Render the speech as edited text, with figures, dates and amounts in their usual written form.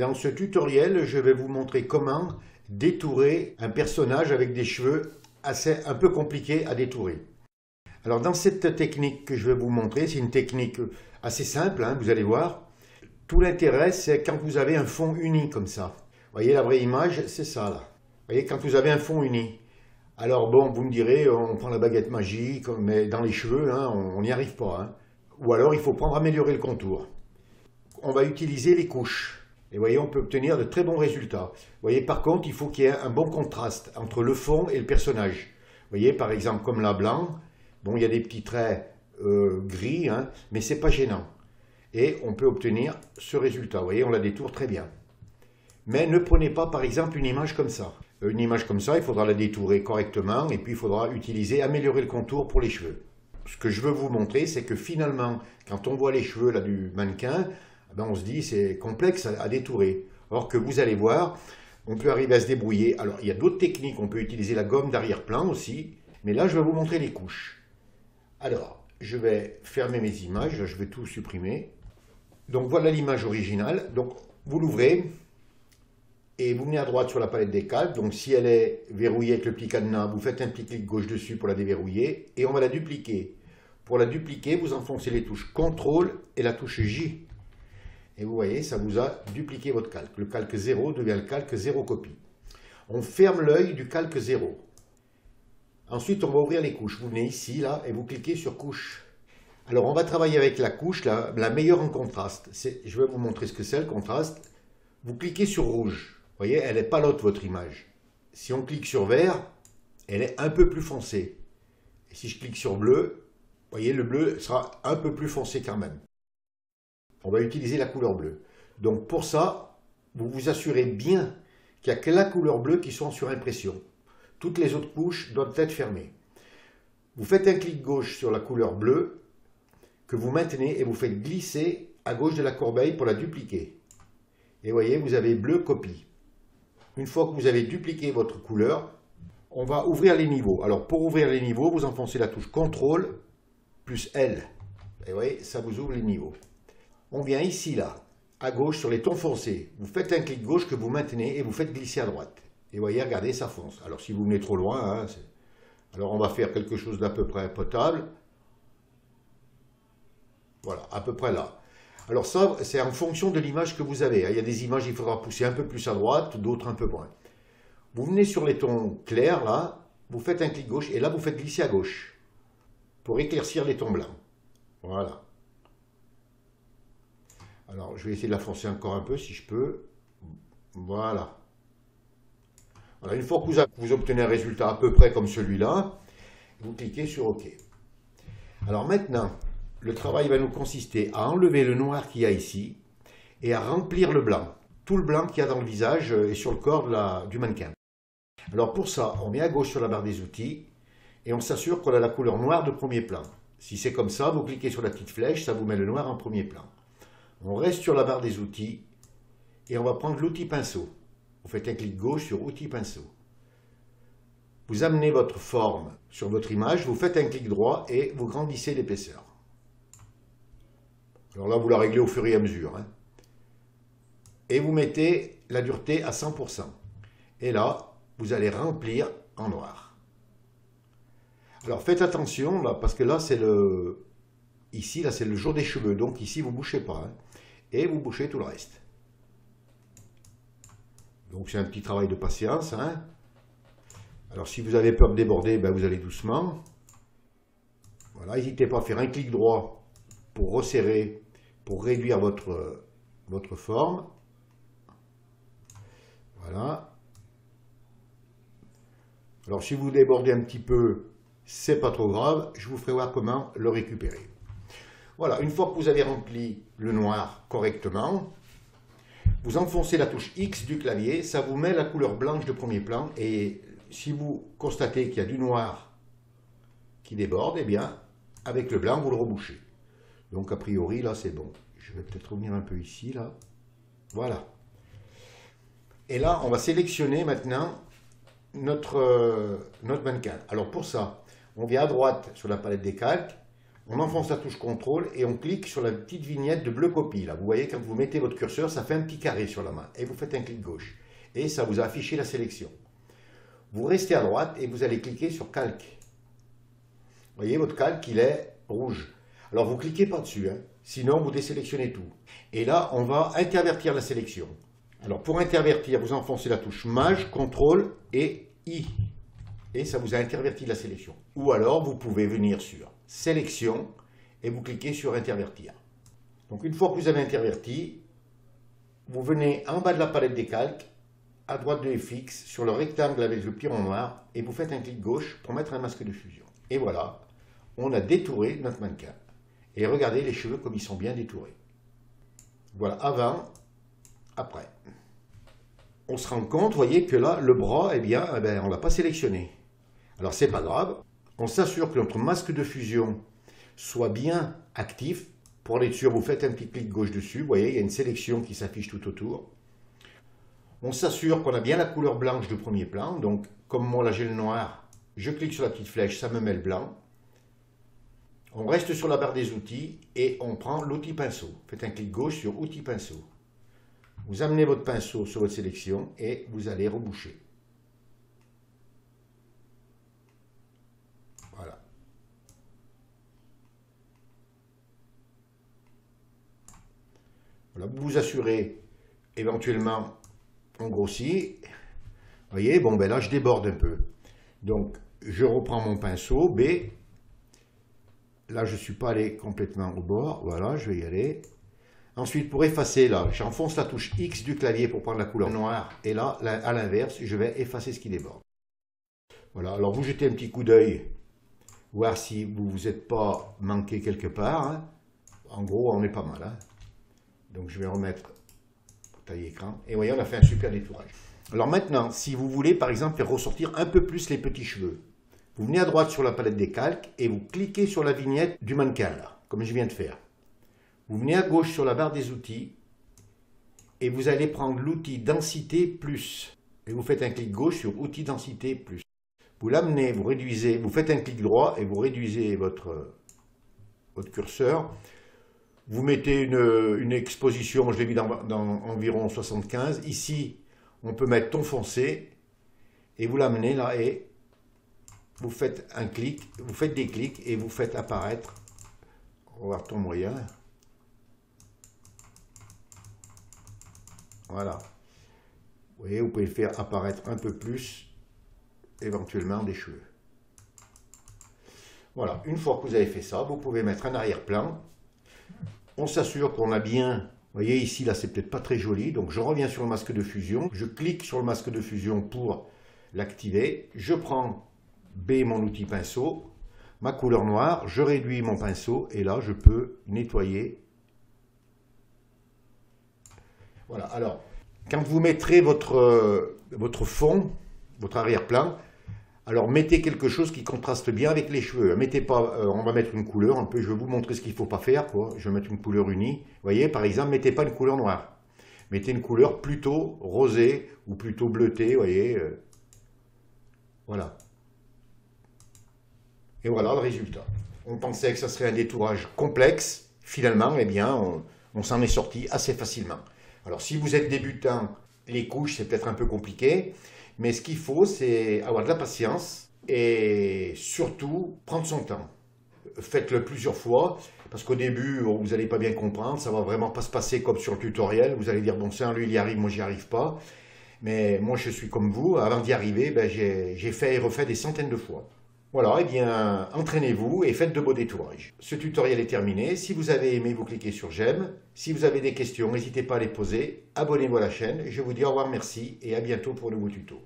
Dans ce tutoriel, je vais vous montrer comment détourer un personnage avec des cheveux un peu compliqués à détourer. Alors dans cette technique que je vais vous montrer, c'est une technique assez simple, hein, vous allez voir. Tout l'intérêt, c'est quand vous avez un fond uni comme ça. Vous voyez la vraie image, c'est ça là. Vous voyez quand vous avez un fond uni. Alors bon, vous me direz, on prend la baguette magique, mais dans les cheveux, hein, on n'y arrive pas. Hein. Ou alors il faut améliorer le contour. On va utiliser les couches. Et vous voyez, on peut obtenir de très bons résultats. Vous voyez, par contre, il faut qu'il y ait un bon contraste entre le fond et le personnage. Vous voyez, par exemple, comme là, blanc, bon, il y a des petits traits gris, hein, mais c'est pas gênant. Et on peut obtenir ce résultat. Vous voyez, on la détourne très bien. Mais ne prenez pas, par exemple, une image comme ça. Une image comme ça, il faudra la détourer correctement et puis il faudra améliorer le contour pour les cheveux. Ce que je veux vous montrer, c'est que finalement, quand on voit les cheveux là, du mannequin, ben on se dit c'est complexe à détourer. Or que vous allez voir, on peut arriver à se débrouiller. Alors il y a d'autres techniques, on peut utiliser la gomme d'arrière-plan aussi, mais là je vais vous montrer les couches. Alors, je vais fermer mes images, là, je vais tout supprimer. Donc voilà l'image originale, donc vous l'ouvrez, et vous venez à droite sur la palette des calques, donc si elle est verrouillée avec le petit cadenas, vous faites un petit clic gauche dessus pour la déverrouiller, et on va la dupliquer. Pour la dupliquer, vous enfoncez les touches CTRL et la touche J. Et vous voyez, ça vous a dupliqué votre calque. Le calque 0 devient le calque 0 copie. On ferme l'œil du calque 0. Ensuite, on va ouvrir les couches. Vous venez ici, là, et vous cliquez sur couche. Alors, on va travailler avec la couche, la meilleure en contraste. Je vais vous montrer ce que c'est le contraste. Vous cliquez sur rouge. Vous voyez, elle est palote, votre image. Si on clique sur vert, elle est un peu plus foncée. Et si je clique sur bleu, vous voyez, le bleu sera un peu plus foncé quand même. On va utiliser la couleur bleue. Donc pour ça, vous vous assurez bien qu'il n'y a que la couleur bleue qui soit en surimpression. Toutes les autres couches doivent être fermées. Vous faites un clic gauche sur la couleur bleue que vous maintenez et vous faites glisser à gauche de la corbeille pour la dupliquer. Et vous voyez, vous avez bleu copie. Une fois que vous avez dupliqué votre couleur, on va ouvrir les niveaux. Alors pour ouvrir les niveaux, vous enfoncez la touche CTRL plus L. Et vous voyez, ça vous ouvre les niveaux. On vient ici, là, à gauche, sur les tons foncés. Vous faites un clic gauche que vous maintenez et vous faites glisser à droite. Et vous voyez, regardez, ça fonce. Alors, si vous venez trop loin, hein, alors on va faire quelque chose d'à peu près potable. Voilà, à peu près là. Alors ça, c'est en fonction de l'image que vous avez. Il y a des images, il faudra pousser un peu plus à droite, d'autres un peu moins. Vous venez sur les tons clairs, là, vous faites un clic gauche, et là, vous faites glisser à gauche pour éclaircir les tons blancs. Voilà. Alors, je vais essayer de la foncer encore un peu, si je peux. Voilà. Voilà, une fois que vous obtenez un résultat à peu près comme celui-là, vous cliquez sur OK. Alors maintenant, le travail va nous consister à enlever le noir qu'il y a ici et à remplir le blanc. Tout le blanc qu'il y a dans le visage et sur le corps du mannequin. Alors pour ça, on vient à gauche sur la barre des outils et on s'assure qu'on a la couleur noire de premier plan. Si c'est comme ça, vous cliquez sur la petite flèche, ça vous met le noir en premier plan. On reste sur la barre des outils et on va prendre l'outil pinceau. Vous faites un clic gauche sur outil pinceau. Vous amenez votre forme sur votre image, vous faites un clic droit et vous grandissez l'épaisseur. Alors là, vous la réglez au fur et à mesure. Hein. Et vous mettez la dureté à 100%. Et là, vous allez remplir en noir. Alors faites attention, là, parce que là, c'est le... Ici, là, c'est le jour des cheveux. Donc ici, vous ne bouchez pas. Hein. Et vous bouchez tout le reste. Donc c'est un petit travail de patience. Hein. Alors si vous avez peur de déborder, ben, vous allez doucement. Voilà, n'hésitez pas à faire un clic droit pour resserrer, pour réduire votre forme. Voilà. Alors si vous débordez un petit peu, c'est pas trop grave. Je vous ferai voir comment le récupérer. Voilà, une fois que vous avez rempli le noir correctement, vous enfoncez la touche X du clavier, ça vous met la couleur blanche de premier plan, et si vous constatez qu'il y a du noir qui déborde, eh bien, avec le blanc, vous le rebouchez. Donc, a priori, là, c'est bon. Je vais peut-être revenir un peu ici, là. Voilà. Et là, on va sélectionner maintenant notre mannequin. Alors, pour ça, on vient à droite sur la palette des calques, On enfonce la touche contrôle et on clique sur la petite vignette de bleu copie. Là, vous voyez, quand vous mettez votre curseur, ça fait un petit carré sur la main. Et vous faites un clic gauche. Et ça vous a affiché la sélection. Vous restez à droite et vous allez cliquer sur calque. Vous voyez, votre calque, il est rouge. Alors, vous cliquez pas dessus, hein, sinon vous désélectionnez tout. Et là, on va intervertir la sélection. Alors, pour intervertir, vous enfoncez la touche Maj, CTRL et I. Et ça vous a interverti la sélection. Ou alors, vous pouvez venir sur Sélection et vous cliquez sur Intervertir. Donc, une fois que vous avez interverti, vous venez en bas de la palette des calques, à droite de FX, sur le rectangle avec le petit rond noir, et vous faites un clic gauche pour mettre un masque de fusion. Et voilà, on a détouré notre mannequin. Et regardez les cheveux comme ils sont bien détourés. Voilà, avant, après. On se rend compte, vous voyez, que là, le bras, on ne l'a pas sélectionné. Alors, c'est pas grave. On s'assure que notre masque de fusion soit bien actif. Pour être sûr, vous faites un petit clic gauche dessus. Vous voyez, il y a une sélection qui s'affiche tout autour. On s'assure qu'on a bien la couleur blanche du premier plan. Donc, comme moi, là, j'ai le noir, je clique sur la petite flèche, ça me met le blanc. On reste sur la barre des outils et on prend l'outil pinceau. Faites un clic gauche sur outil pinceau. Vous amenez votre pinceau sur votre sélection et vous allez reboucher. Voilà. Voilà, vous vous assurez, éventuellement, on grossit. Vous voyez, bon, ben là, je déborde un peu. Donc, je reprends mon pinceau, B. Là, je ne suis pas allé complètement au bord. Voilà, je vais y aller. Ensuite, pour effacer, là, j'enfonce la touche X du clavier pour prendre la couleur noire. Et là, à l'inverse, je vais effacer ce qui déborde. Voilà, alors vous jetez un petit coup d'œil, voir si vous ne vous êtes pas manqué quelque part. Hein. En gros, on est pas mal. Hein. Donc, je vais remettre taille écran. Et vous voyez, on a fait un super détourage. Alors maintenant, si vous voulez, par exemple, faire ressortir un peu plus les petits cheveux, vous venez à droite sur la palette des calques et vous cliquez sur la vignette du mannequin, là, comme je viens de faire. Vous venez à gauche sur la barre des outils et vous allez prendre l'outil densité plus. Et vous faites un clic gauche sur outil densité plus. Vous l'amenez, vous réduisez, vous faites un clic droit et vous réduisez votre curseur. Vous mettez une exposition, je l'ai mis dans environ 75. Ici, on peut mettre ton foncé et vous l'amenez là et vous faites un clic, vous faites des clics et vous faites apparaître, on va voir ton moyen. Voilà. Vous voyez, vous pouvez faire apparaître un peu plus, éventuellement, des cheveux. Voilà, une fois que vous avez fait ça, vous pouvez mettre un arrière-plan. On s'assure qu'on a bien... Vous voyez ici, là, c'est peut-être pas très joli. Donc, je reviens sur le masque de fusion. Je clique sur le masque de fusion pour l'activer. Je prends B, mon outil pinceau, ma couleur noire. Je réduis mon pinceau et là, je peux nettoyer. Voilà. Alors, quand vous mettrez votre fond, votre arrière-plan, alors mettez quelque chose qui contraste bien avec les cheveux. Mettez pas, on va mettre une couleur un peu, je vais vous montrer ce qu'il ne faut pas faire, quoi. Je vais mettre une couleur unie. Vous voyez, par exemple, mettez pas une couleur noire. Mettez une couleur plutôt rosée ou plutôt bleutée, vous voyez. Voilà. Et voilà le résultat. On pensait que ça serait un détourage complexe. Finalement, eh bien, on s'en est sorti assez facilement. Alors, si vous êtes débutant, les couches, c'est peut-être un peu compliqué. Mais ce qu'il faut, c'est avoir de la patience et surtout prendre son temps. Faites-le plusieurs fois, parce qu'au début, vous n'allez pas bien comprendre, ça ne va vraiment pas se passer comme sur le tutoriel. Vous allez dire, bon sang, lui, il y arrive, moi, j'y arrive pas. Mais moi, je suis comme vous. Avant d'y arriver, ben, j'ai fait et refait des centaines de fois. Voilà, eh bien, entraînez-vous et faites de beaux détourages. Ce tutoriel est terminé. Si vous avez aimé, vous cliquez sur j'aime. Si vous avez des questions, n'hésitez pas à les poser. Abonnez-vous à la chaîne. Je vous dis au revoir, merci et à bientôt pour de nouveaux tutos.